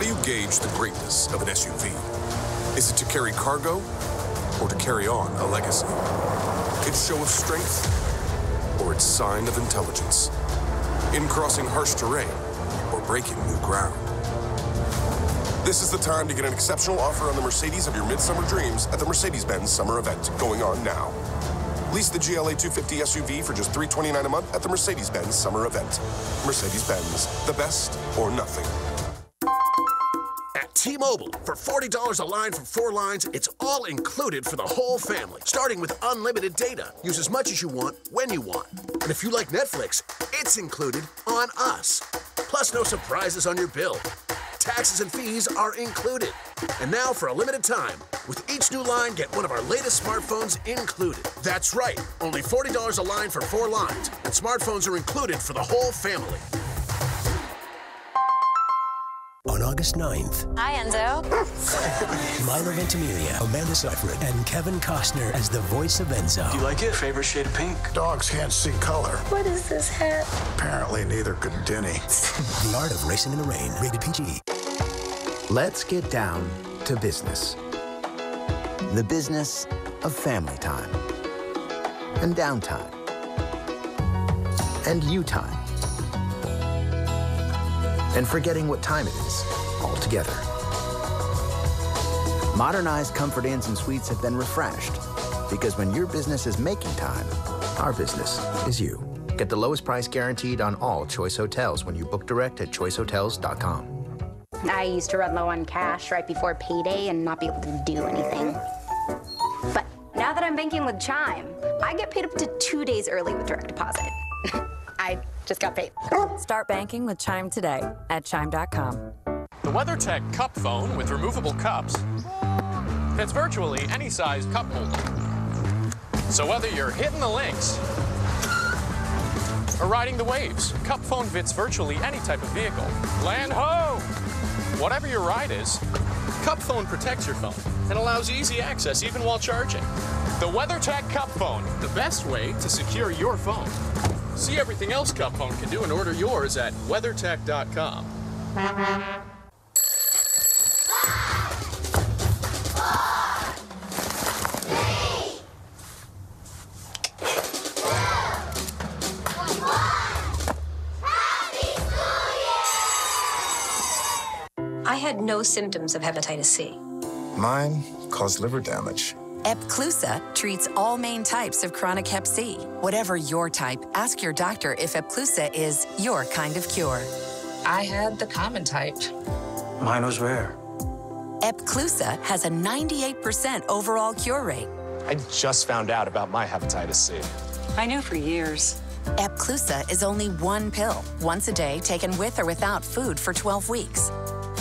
do you gauge the greatness of an SUV? Is it to carry cargo or to carry on a legacy? Its show of strength or its sign of intelligence? In crossing harsh terrain or breaking new ground? This is the time to get an exceptional offer on the Mercedes of your midsummer dreams at the Mercedes-Benz Summer Event, going on now. Lease the GLA 250 SUV for just $329 a month at the Mercedes-Benz Summer Event. Mercedes-Benz, the best or nothing. At T-Mobile, for $40 a line for 4 lines, it's all included for the whole family, starting with unlimited data. Use as much as you want, when you want. And if you like Netflix, it's included on us. Plus, no surprises on your bill. Taxes and fees are included. And now, for a limited time, with each new line, get one of our latest smartphones included. That's right, only $40 a line for 4 lines, and smartphones are included for the whole family. On August 9th. Hi, Enzo. Milo Ventimiglia, Amanda Seyfried, and Kevin Costner as the voice of Enzo. Do you like it? Favorite shade of pink? Dogs can't see color. What is this hat? Apparently, neither could Denny. The Art of Racing in the Rain, rated PG. Let's get down to business. The business of family time. And downtime. And you time. And forgetting what time it is altogether. Modernized Comfort Inns and Suites have been refreshed because when your business is making time, our business is you. Get the lowest price guaranteed on all Choice Hotels when you book direct at choicehotels.com. I used to run low on cash right before payday and not be able to do anything. But now that I'm banking with Chime, I get paid up to 2 days early with direct deposit. I just got paid. Start banking with Chime today at Chime.com. The WeatherTech Cup Phone with removable cups fits virtually any size cup holder. So whether you're hitting the links or riding the waves, Cup Phone fits virtually any type of vehicle. Land ho! Whatever your ride is, Cup Phone protects your phone and allows easy access even while charging. The WeatherTech Cup Phone, the best way to secure your phone. See everything else Cup Phone can do and order yours at WeatherTech.com. I had no symptoms of hepatitis C. Mine caused liver damage. Epclusa treats all main types of chronic hep C. Whatever your type, ask your doctor if Epclusa is your kind of cure. I had the common type. Mine was rare. Epclusa has a 98% overall cure rate. I just found out about my hepatitis C. I knew for years. Epclusa is only 1 pill, once a day, taken with or without food for 12 weeks.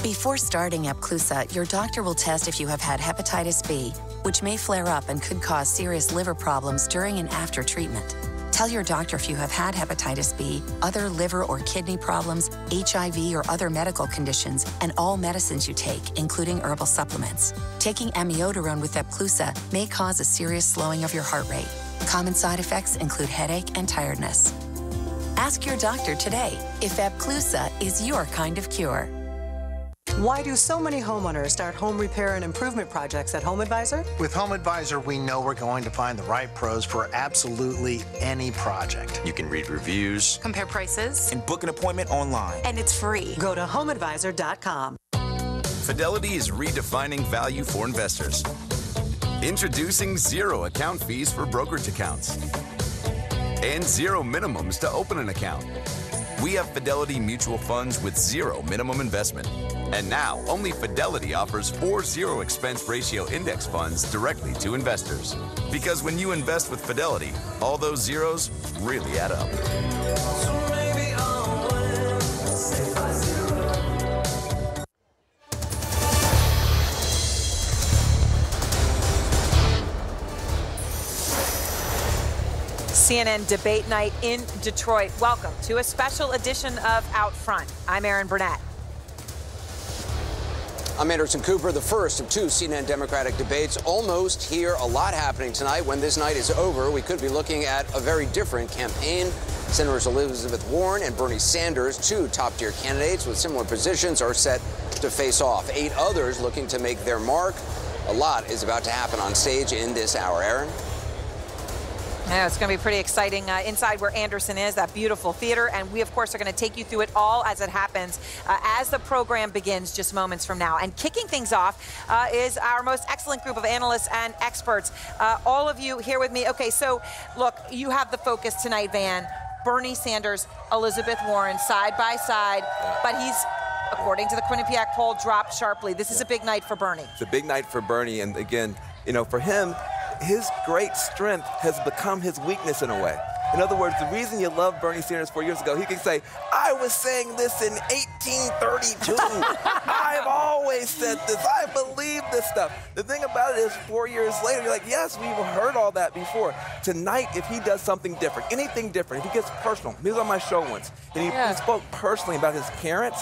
Before starting Epclusa, your doctor will test if you have had hepatitis B, which may flare up and could cause serious liver problems during and after treatment. Tell your doctor if you have had hepatitis B, other liver or kidney problems, HIV or other medical conditions, and all medicines you take, including herbal supplements. Taking amiodarone with Epclusa may cause a serious slowing of your heart rate. Common side effects include headache and tiredness. Ask your doctor today if Epclusa is your kind of cure. Why do so many homeowners start home repair and improvement projects at HomeAdvisor? With HomeAdvisor, we know we're going to find the right pros for absolutely any project. You can read reviews, Compare prices, and book an appointment online. and it's free. Go to HomeAdvisor.com. Fidelity is redefining value for investors. Introducing zero account fees for brokerage accounts and zero minimums to open an account. We have Fidelity mutual funds with zero minimum investment. And now, only Fidelity offers 4 zero expense ratio index funds directly to investors. Because when you invest with Fidelity, all those zeros really add up. CNN debate night in Detroit. Welcome to a special edition of Out Front. I'm Erin Burnett. I'm Anderson Cooper. The first of 2 CNN Democratic debates almost here. A lot happening tonight. When this night is over, we could be looking at a very different campaign Senators Elizabeth Warren and Bernie Sanders, two top-tier candidates with similar positions, are set to face off. 8 others looking to make their mark. A lot is about to happen on stage in this hour. Aaron? Yeah, it's going to be pretty exciting inside where Anderson is, that beautiful theater. And we, of course, are going to take you through it all as it happens as the program begins just moments from now. And kicking things off is our most excellent group of analysts and experts. All of you here with me. Okay, so look, you have the focus tonight, Van. Bernie Sanders, Elizabeth Warren, side by side. But he's, according to the Quinnipiac poll, dropped sharply. This is a big night for Bernie. It's a big night for Bernie. And again, you know, for him, his great strength has become his weakness in a way. In other words, the reason you loved Bernie Sanders 4 years ago, he could say, I was saying this in 1832. I've always said this. I believe this stuff. The thing about it is 4 years later, you're like, yes, we've heard all that before. Tonight, if he does something different, anything different, if he gets personal, he was on my show once, and he spoke personally about his parents,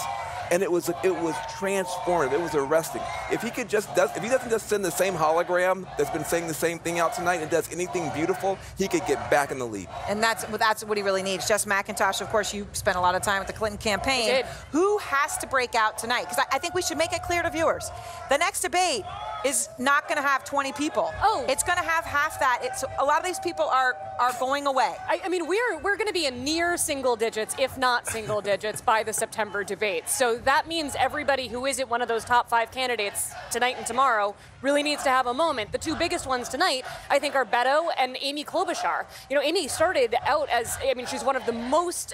and it was transformative. It was arresting. If he doesn't just send the same hologram that's been saying the same thing out tonight and does anything beautiful, he could get back in the lead. And that's what he really needs. Jess McIntosh, of course, you spent a lot of time with the Clinton campaign. I did. Who has to break out tonight? Because I think we should make it clear to viewers. The next debate is not going to have 20 people. Oh. It's going to have half that. A lot of these people are going away. I mean, we're going to be in near single digits, if not single digits, by the September debate. So that means everybody who isn't one of those top 5 candidates tonight and tomorrow really needs to have a moment. The 2 biggest ones tonight, I think, are Beto and Amy Klobuchar. You know, Amy started out as, I mean, she's one of the most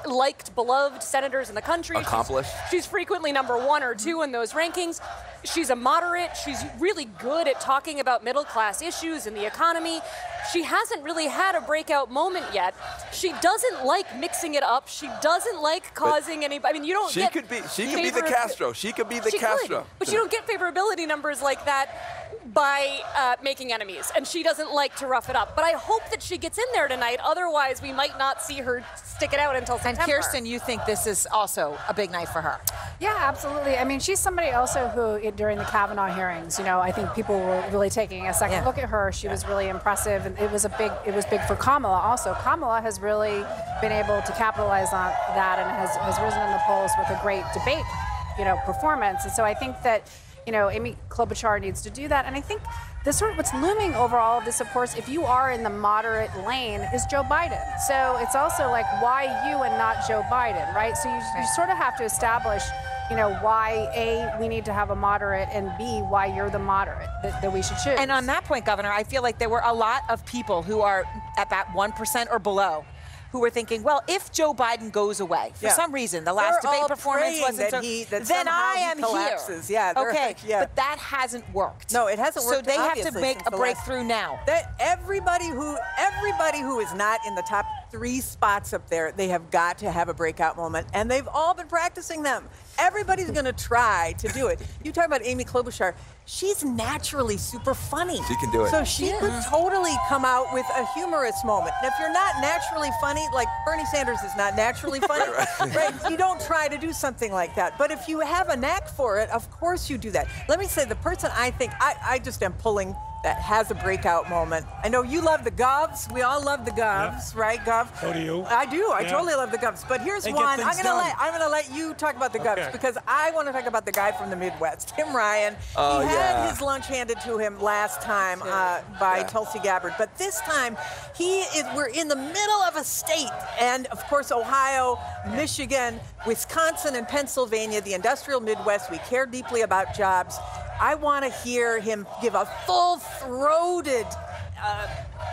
liked, beloved senators in the country. Accomplished. She's frequently number 1 or 2 in those rankings. She's a moderate. She's really good at talking about middle-class issues and the economy. She hasn't really had a breakout moment yet. She doesn't like mixing it up. She doesn't like causing any. I mean, you don't. She could be the Castro. She could be the Castro. But you don't get favorability numbers like that by making enemies, and she doesn't like to rough it up. But I hope that she gets in there tonight. Otherwise, we might not see her stick it out until September. And Kirsten, you think this is also a big night for her? Yeah, absolutely. I mean, she's somebody also who, during the Kavanaugh hearings, you know, I think people were really taking a second look at her. She was really impressive, and it was big for Kamala also. Kamala has really been able to capitalize on that and has risen in the polls with a great debate, you know, performance. And so I think that, you know, Amy Klobuchar needs to do that. And I think what's looming over all of this, of course, if you are in the moderate lane, is Joe Biden. So it's also like, why you and not Joe Biden, right? So you sort of have to establish, you know, why, A, we need to have a moderate, and B, why you're the moderate that we should choose. And on that point, Governor, I feel like there were a lot of people who are at that 1% or below who were thinking, well, if Joe Biden goes away for some reason, the last debate performance wasn't so, then I am collapses. here. Yeah, okay, but that hasn't worked. No, it hasn't worked. So they have to make a breakthrough now. That everybody who is not in the top 3 spots up there, they have got to have a breakout moment, and they've all been practicing them. Everybody's going to try to do it. You talk about Amy Klobuchar. She's naturally super funny. She can do it. So she could totally come out with a humorous moment. And if you're not naturally funny, like Bernie Sanders is not naturally funny, right? You don't try to do something like that. But if you have a knack for it, of course you do that. Let me say, the person I think I just am pulling that has a breakout moment. I know you love the Govs. We all love the Govs, right, Gov? So do you. I do. I totally love the Govs. But here's one. I'm gonna let you talk about the Govs because I want to talk about the guy from the Midwest, Tim Ryan. He had his lunch handed to him last time by Tulsi Gabbard, but this time we're in the middle of a state, and of course Ohio, Michigan, Wisconsin, and Pennsylvania, the industrial Midwest. We care deeply about jobs. I want to hear him give a full-throated,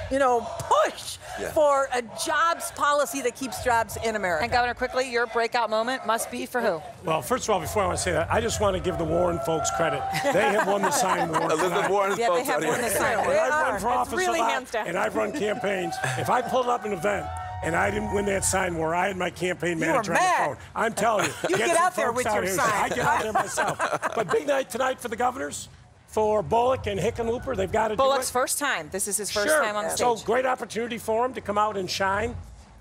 push for a jobs policy that keeps jobs in America. And Governor, quickly, your breakout moment must be for who? Well, first of all, before I want to say that, I just want to give the Warren folks credit. They have won the sign war. Elizabeth Warren's folks they have won the sign war. I've run for office a lot, and I've run campaigns. If I pulled up an event and I didn't win that sign war, I had my campaign manager on the phone. I'm telling you. You get out there with your sign. I get out there myself. But big night tonight for the governors. For Bullock and Hickenlooper, they've got to do it. Bullock's first time. This is his first time on the stage. So great opportunity for him to come out and shine.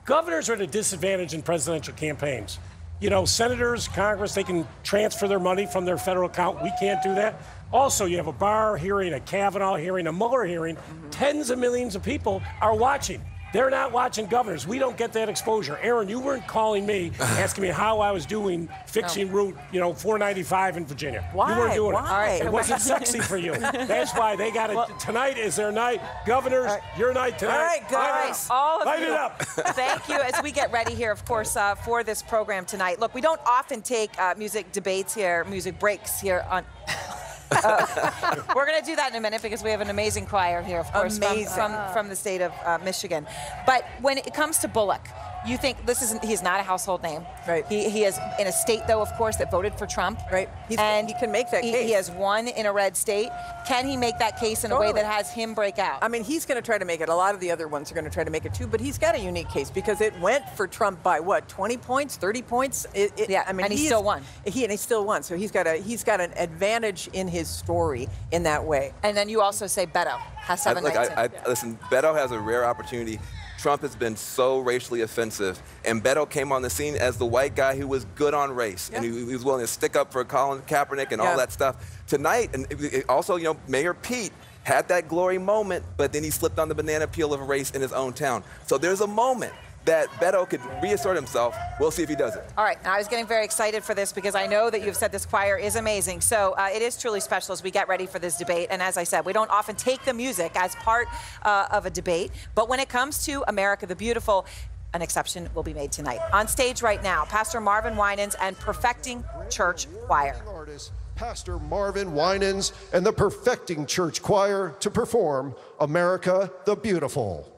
Governors are at a disadvantage in presidential campaigns. You know, senators, Congress, they can transfer their money from their federal account. We can't do that. Also, you have a Barr hearing, a Kavanaugh hearing, a Mueller hearing. Tens of millions of people are watching. They're not watching governors. We don't get that exposure. Aaron, you weren't calling me, asking me how I was doing fixing Route, 495 in Virginia. Why? You weren't doing Why? it. It wasn't sexy for you. That's why they got it. Well, tonight is their night. Governors, your night tonight. All right, guys. All of Light you. it up. Thank you. As we get ready here, of course, for this program tonight. Look, we don't often take music debates here, music breaks here on. We're going to do that in a minute because we have an amazing choir here, of course, from the state of Michigan. But when it comes to Bullock, you think he's not a household name. Right. He is in a state, though, of course, that voted for Trump. Right. He can make that case. He has won in a red state. Can he make that case in a way that has him break out? I mean, he's going to try to make it. A lot of the other ones are going to try to make it too, but he's got a unique case because it went for Trump by what, 20 points, 30 points? Yeah, I mean, and he still won. And he still won. So he's got an advantage in his story in that way. And then you also say Beto has 7 nights in. Listen, Beto has a rare opportunity. Trump has been so racially offensive, and Beto came on the scene as the white guy who was good on race, and he was willing to stick up for Colin Kaepernick and all that stuff. Tonight, and also, Mayor Pete had that glory moment, but then he slipped on the banana peel of race in his own town. So there's a moment that Beto could reassert himself. We'll see if he does it. All right, now I was getting very excited for this because I know that you've said this choir is amazing. So it is truly special as we get ready for this debate. And as I said, we don't often take the music as part of a debate. But when it comes to America the Beautiful, an exception will be made tonight. On stage right now, Pastor Marvin Winans and Perfecting Church Choir. Pastor Marvin Winans and the Perfecting Church Choir to perform America the Beautiful.